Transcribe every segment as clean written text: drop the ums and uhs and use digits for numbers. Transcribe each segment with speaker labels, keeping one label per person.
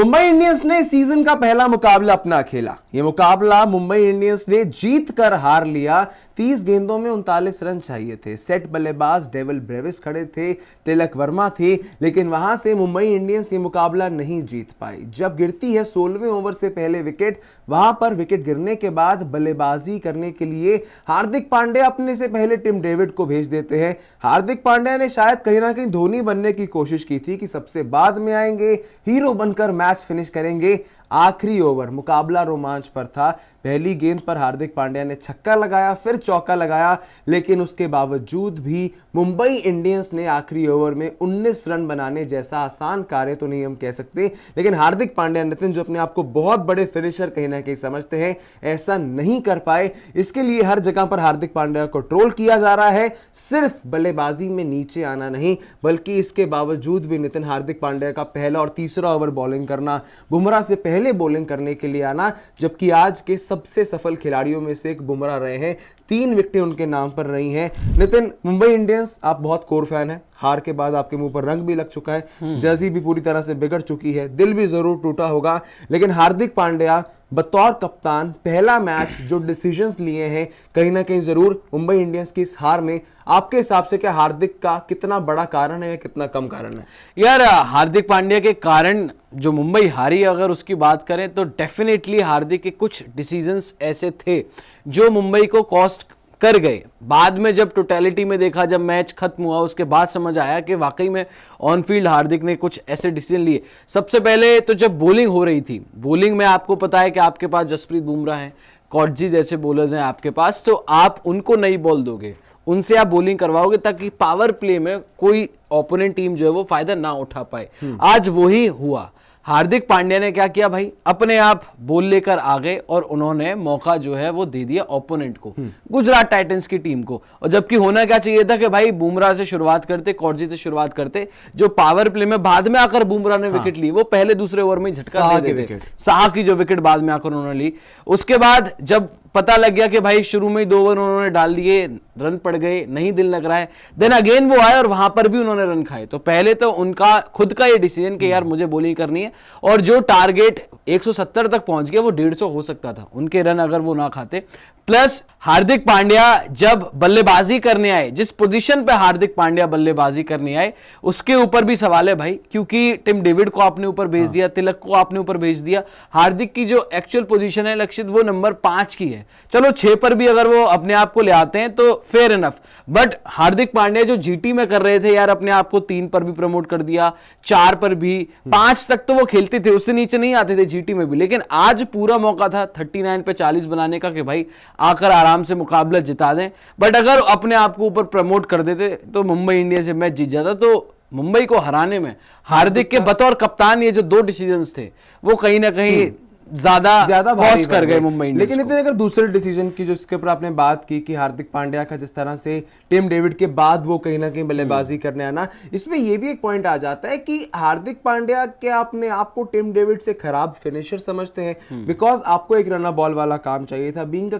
Speaker 1: Mumbai Indians ने season का पहला मुकाबला अपना खेला। यह मुकाबला मुंबई इंडियंस ने जीत कर हार लिया। 30 गेंदों में 39 रन चाहिए थे। सेट बल्लेबाज डेविल ब्रेविस खड़े थे, तिलक वर्मा थे, लेकिन वहां से मुंबई इंडियंस ये मुकाबला नहीं जीत पाई। जब गिरती है 16वें ओवर से पहले विकेट, वहां पर विकेट गिरने के बाद बल्लेबाजी करने के लिए हार्दिक पांड्या अपने से पहले टिम डेविड को भेज देते हैं। हार्दिक पांड्या ने शायद कहीं ना कहीं धोनी बनने की कोशिश की थी कि सबसे बाद में आएंगे, हीरो बनकर मैच फिनिश करेंगे। आखिरी ओवर मुकाबला रोमांच पर था। पहली गेंद पर हार्दिक पांड्या ने छक्का लगाया, फिर चौका लगाया, लेकिन उसके बावजूद भी मुंबई इंडियंस ने आखिरी ओवर में 19 रन बनाने जैसा आसान कार्य तो नहीं हम कह सकते, लेकिन हार्दिक पांड्या नितिन, जो अपने आप को बहुत बड़े फिनिशर कहीं ना कहीं समझते हैं, ऐसा नहीं कर पाए। इसके लिए हर जगह पर हार्दिक पांड्या को ट्रोल किया जा रहा है। सिर्फ बल्लेबाजी में नीचे आना नहीं, बल्कि इसके बावजूद भी नितिन, हार्दिक पांड्या का पहला और तीसरा ओवर बॉलिंग करना, बुमराह से पहले बॉलिंग करने के लिए आना, जबकि आज के सबसे सफल खिलाड़ियों में से एक बुमराह रहे हैं। 3 विकेटें उनके नाम पर रही हैं। नितिन, मुंबई इंडियंस, आप बहुत कोर फैन हैं। हार के बाद आपके मुंह पर रंग भी लग चुका है, जर्सी भी पूरी तरह से बिगड़ चुकी है, दिल भी जरूर टूटा होगा, लेकिन हार्दिक पांड्या बतौर कप्तान पहला मैच जो डिसीजंस लिए हैं, कहीं ना कहीं जरूर मुंबई इंडियंस की इस हार में आपके हिसाब से क्या हार्दिक का कितना बड़ा कारण है या कितना कम कारण है?
Speaker 2: यार, हार्दिक पांड्या के कारण जो मुंबई हारी, अगर उसकी बात करें तो डेफिनेटली हार्दिक के कुछ डिसीजंस ऐसे थे जो मुंबई को कॉस्ट कर गए। बाद में जब टोटलिटी में देखा, जब मैच खत्म हुआ, उसके बाद समझ आया कि वाकई में ऑन फील्ड हार्दिक ने कुछ ऐसे डिसीजन लिए। सबसे पहले तो जब बॉलिंग हो रही थी, बॉलिंग में आपको पता है कि आपके पास जसप्रीत बुमराह है, कॉटजी जैसे बॉलर्स हैं आपके पास, तो आप उनको नई बॉल दोगे, उनसे आप बॉलिंग करवाओगे ताकि पावर प्ले में कोई ओपोनेंट टीम जो है वो फायदा ना उठा पाए। आज वही हुआ। हार्दिक पांड्या ने क्या किया भाई, अपने आप बॉल लेकर आ गए और उन्होंने मौका जो है वो दे दिया ओपोनेंट को, गुजरात टाइटंस की टीम को। और जबकि होना क्या चाहिए था कि भाई बुमराह से शुरुआत करते, कॉटजी से शुरुआत करते, जो पावर प्ले में बाद में आकर बुमराह ने विकेट ली, वो पहले दूसरे ओवर में झटका दे देते। साहा की जो विकेट बाद में आकर उन्होंने ली, उसके बाद जब पता लग गया कि भाई शुरू में ही 2 ओवर उन्होंने डाल दिए, रन पड़ गए, नहीं दिल लग रहा है, देन अगेन वो आए और वहां पर भी उन्होंने रन खाए। तो पहले तो उनका खुद का ये डिसीजन कि यार मुझे बॉलिंग करनी है, और जो टारगेट 170 तक पहुंच गया वो 150 हो सकता था उनके रन अगर वो ना खाते। प्लस हार्दिक पांड्या जब बल्लेबाजी करने आए, जिस पोजीशन पे हार्दिक पांड्या बल्लेबाजी करने आए, उसके ऊपर भी सवाल है भाई, क्योंकि टिम डेविड को आपने ऊपर भेज दिया, तिलक को आपने ऊपर भेज दिया। हार्दिक की जो एक्चुअल पोजीशन है लक्षित, वो नंबर 5 की है। चलो 6 पर भी अगर वो अपने आप को ले आते हैं तो fair enough, but Hardik Pandya जो जीटी में कर रहे थे यार, अपने आप को 3 पर भी प्रमोट कर दिया, 4 पर भी, 5 तक तो वो खेलते थे, उससे नीचे नहीं आते थे जीटी में भी। लेकिन आज पूरा मौका था 39 पे 40 बनाने का कि भाई आकर आराम से मुकाबला जिता दें, बट अगर अपने आप को ऊपर प्रमोट कर देते तो मुंबई इंडियंस से मैच जीत जाता। तो मुंबई को हराने में हार्दिक के बतौर कप्तान ये जो 2 डिसीजंस थे वो कहीं ना कहीं ज्यादा कॉस्ट कर गए मुंबई इंडियंस।
Speaker 1: लेकिन इतने अगर दूसरे डिसीजन की जो इसके ऊपर आपने बात की कि हार्दिक पांड्या का जिस तरह से टिम डेविड के बाद वो कहीं ना कहीं बल्लेबाजी करने आना, इसमें ये भी एक पॉइंट आ जाता है कि हार्दिक पांड्या के अपने आप को टिम डेविड से खराब फिनिशर समझते हैं, बिकॉज आपको एक रनर बॉल वाला काम चाहिए था। बीइंग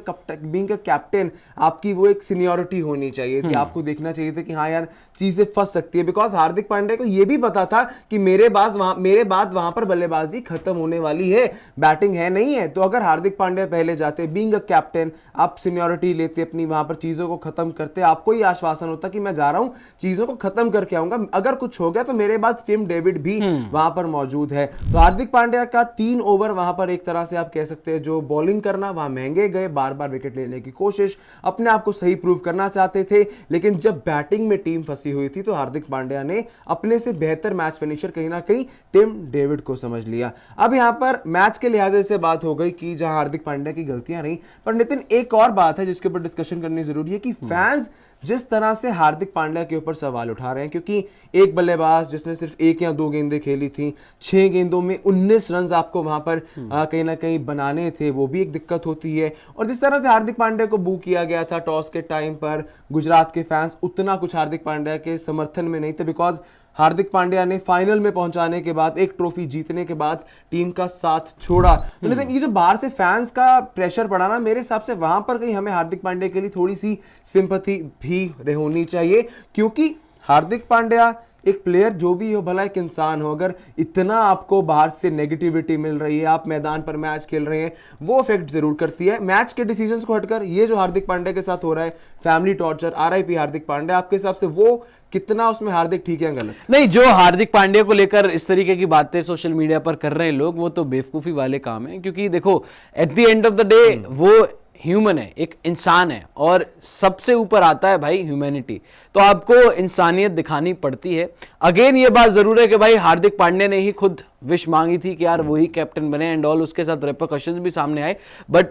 Speaker 1: अ कैप्टन आपकी वो एक सीनियोरिटी होनी चाहिए थी, आपको देखना चाहिए था कि हाँ यार चीजें फंस सकती है, बिकॉज हार्दिक पांड्या को यह भी पता था कि मेरे बाद वहां पर बल्लेबाजी खत्म होने वाली है, बैटिंग है नहीं है। तो अगर हार्दिक पांड्या पहले जाते, बीइंग अ कैप्टन, आप सीनियोरिटी लेते अपनी, वहां पर चीजों को खत्म करते, आपको ही आश्वासन होता कि मैं जा रहा हूं, चीजों को खत्म करके आऊंगा, अगर कुछ हो गया तो मेरे बाद टिम डेविड भी वहां पर मौजूद है। तो हार्दिक पांड्या का 3 ओवर वहां पर एक तरह से आप कह सकते हैं जो बॉलिंग करना, वहां महंगे गए, बार बार विकेट लेने की कोशिश, अपने आप को सही प्रूव करना चाहते थे, लेकिन जब बैटिंग में टीम फंसी हुई थी तो हार्दिक पांड्या ने अपने से बेहतर मैच फिनिशर कहीं ना कहीं टिम डेविड को समझ लिया। अब यहां पर मैच के लिहाज से बात हो गई कि जहां हार्दिक पांड्या की गलतियां रही, पर नितिन एक और बात है जिसके ऊपर डिस्कशन करनी जरूरी है कि फैंस जिस तरह से हार्दिक पांड्या के ऊपर सवाल उठा रहे हैं, क्योंकि एक बल्लेबाज जिसने सिर्फ 1 या 2 गेंदें खेली थी, 6 गेंदों में 19 रन आपको वहां पर कहीं ना कहीं बनाने थे, वो भी एक दिक्कत होती है। और जिस तरह से हार्दिक पांड्या को बू किया गया था टॉस के टाइम पर, गुजरात के फैंस उतना कुछ हार्दिक पांड्या के समर्थन में नहीं थे, बिकॉज हार्दिक पांड्या ने फाइनल में पहुंचाने के बाद, एक ट्रॉफी जीतने के बाद टीम का साथ छोड़ा। लेकिन ये जो बाहर से फैंस का प्रेशर पड़ा ना, मेरे हिसाब से वहां पर कहीं हमें हार्दिक पांड्या के लिए थोड़ी सी सिंपैथी भी होनी चाहिए, क्योंकि हार्दिक पांड्या एक प्लेयर जो भी हो, भला एक इंसान हो, अगर इतना आपको बाहर से नेगेटिविटी मिल रही है, आप मैदान पर मैच खेल रहे हैं, वो इफेक्ट जरूर करती है। मैच के डिसीजंस को हटकर ये जो हार्दिक पांड्या के साथ हो रहा है, family torture, RIP Hardik Pandya, आपके हिसाब से वो कितना उसमें हार्दिक ठीक है गलत?
Speaker 2: नहीं, जो हार्दिक पांड्या को लेकर इस तरीके की बातें सोशल मीडिया पर कर रहे हैं लोग, वो तो बेवकूफी वाले काम है। क्योंकि देखो, at the end of the day वो ह्यूमन है, एक इंसान है, और सबसे ऊपर आता है भाई ह्यूमैनिटी। तो आपको इंसानियत दिखानी पड़ती है। अगेन ये बात जरूर है कि भाई हार्दिक पांड्या ने ही खुद विश मांगी थी कि यार वही कैप्टन बने एंड ऑल, उसके साथ रेपरकशंस भी सामने आए, बट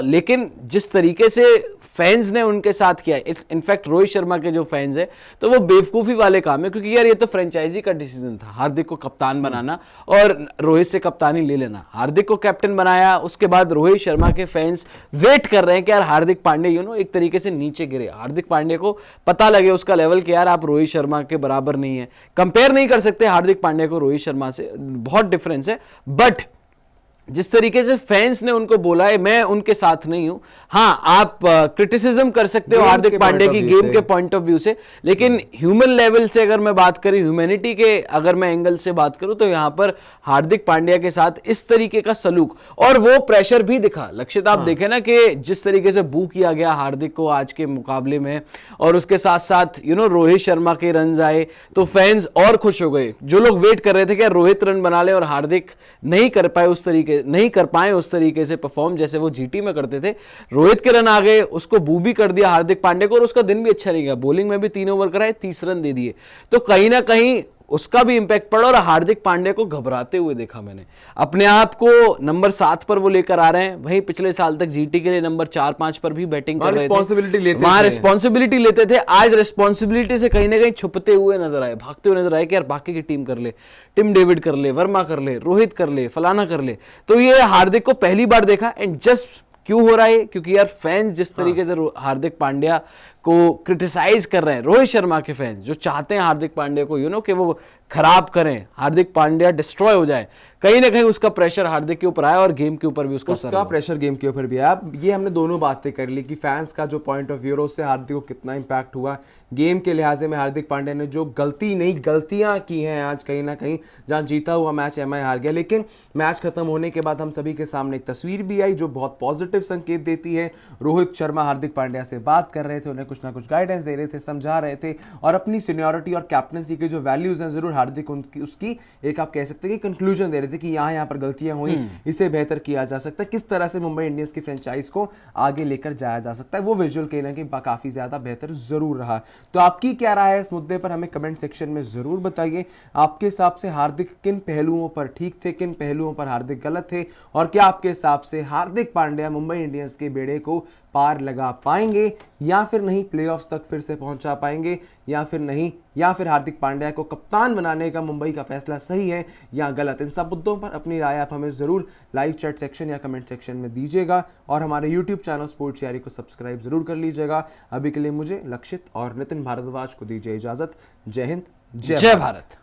Speaker 2: लेकिन जिस तरीके से फैंस ने उनके साथ किया, इनफैक्ट रोहित शर्मा के जो फैंस है, तो वो बेवकूफी वाले काम है। क्योंकि यार ये तो फ्रेंचाइजी का डिसीजन था हार्दिक को कप्तान बनाना और रोहित से कप्तानी ले लेना। हार्दिक को कैप्टन बनाया, उसके बाद रोहित शर्मा के फैंस वेट कर रहे हैं कि यार हार्दिक पांड्या एक तरीके से नीचे गिरे, हार्दिक पांड्या को पता लगे उसका लेवल कि यार आप रोहित शर्मा के बराबर नहीं है। कंपेयर नहीं कर सकते हार्दिक पांड्या को रोहित शर्मा से, बहुत डिफरेंस है। बट जिस तरीके से फैंस ने उनको बोला है, मैं उनके साथ नहीं हूं। हाँ, आप क्रिटिसिज्म कर सकते हो हार्दिक पांड्या की गेम के पॉइंट ऑफ व्यू से, लेकिन ह्यूमन लेवल से अगर मैं बात करूं, ह्यूमैनिटी के अगर मैं एंगल से बात करूं, तो यहां पर हार्दिक पांड्या के साथ इस तरीके का सलूक और वो प्रेशर भी दिखा। लक्षित, आप देखें ना कि जिस तरीके से बू किया गया हार्दिक को आज के मुकाबले में, और उसके साथ साथ रोहित शर्मा के रन आए तो फैंस और खुश हो गए। जो लोग वेट कर रहे थे कि रोहित रन बना ले और हार्दिक नहीं कर पाए उस तरीके से परफॉर्म जैसे वो जीटी में करते थे, रोहित के रन आ गए, उसको बू भी कर दिया हार्दिक पांड्या को, और उसका दिन भी अच्छा नहीं गया। बॉलिंग में भी 3 ओवर कराए, 30 रन दे दिए, तो कहीं ना कहीं उसका भी इंपैक्ट पड़ा। और हार्दिक पांड्या को घबराते हुए देखा मैंने, अपने आप को नंबर 7 पर वो लेकर आ रहे हैं। वहीं पिछले साल तक जीटी के लिए नंबर 4-5 पर भी बैटिंग कर रहे थे, वहां रिस्पॉन्सिबिलिटी लेते थे। आज रिस्पॉन्सिबिलिटी से कहीं ना कहीं छुपते हुए नजर आए, भागते हुए नजर आए कि यार बाकी की टीम कर ले, टिम डेविड कर ले, वर्मा कर ले, रोहित कर ले, फलाना कर ले। तो ये हार्दिक को पहली बार देखा। एंड जस्ट क्यों हो रहा है? क्योंकि यार फैंस जिस तरीके से हार्दिक पांड्या को क्रिटिसाइज कर रहे हैं, रोहित शर्मा के फैंस जो चाहते हैं हार्दिक पांड्या को कि वो खराब करें, हार्दिक पांड्या डिस्ट्रॉय हो जाए, कहीं ना कहीं उसका प्रेशर हार्दिक के ऊपर आया और गेम के ऊपर भी उसका
Speaker 1: प्रेशर गेम के ऊपर भी आया। ये हमने दोनों बातें कर ली कि फैंस का जो पॉइंट ऑफ व्यू है उससे हार्दिक को कितना इंपैक्ट हुआ। गेम के लिहाज में हार्दिक पांड्या ने जो गलतियां की हैं आज, कहीं ना कहीं जहां जीता हुआ मैच एमआई हार गया, लेकिन मैच खत्म होने के बाद हम सभी के सामने एक तस्वीर भी आई जो बहुत पॉजिटिव संकेत देती है। रोहित शर्मा हार्दिक पांड्या से बात कर रहे थे, उन्हें कुछ ना कुछ गाइडेंस दे रहे थे, समझा रहे थे, और अपनी सीनियरिटी और कैप्टनसी के जो वैल्यूज हैं जरूर हार्दिक उसकी एक आप कह सकते हैं कि कंक्लूजन दे रहे थे कि यहाँ पर गलतियां हुई, इसे बेहतर किया जा सकता है, किस तरह से मुंबई इंडियंस की फ्रेंचाइज को आगे लेकर जाया जा सकता है। वो विजुअल कहीं ना कहीं काफी ज्यादा बेहतर जरूर रहा। तो आपकी क्या राय है इस मुद्दे पर, हमें कमेंट सेक्शन में जरूर बताइए। आपके हिसाब से हार्दिक किन पहलुओं पर ठीक थे, किन पहलुओं पर हार्दिक गलत थे, और क्या आपके हिसाब से हार्दिक पांड्या मुंबई इंडियंस के बेड़े को पार लगा पाएंगे या फिर नहीं, प्लेऑफ्स तक फिर से पहुंचा पाएंगे या फिर नहीं, या फिर हार्दिक पांड्या को कप्तान बनाने का मुंबई का फैसला सही है या गलत। इन सब मुद्दों पर अपनी राय आप हमें जरूर लाइव चैट सेक्शन या कमेंट सेक्शन में दीजिएगा, और हमारे यूट्यूब चैनल स्पोर्ट्स यारी को सब्सक्राइब जरूर कर लीजिएगा। अभी के लिए मुझे, लक्षित और नितिन भारद्वाज को दीजिए इजाजत। जय हिंद, जय भारत।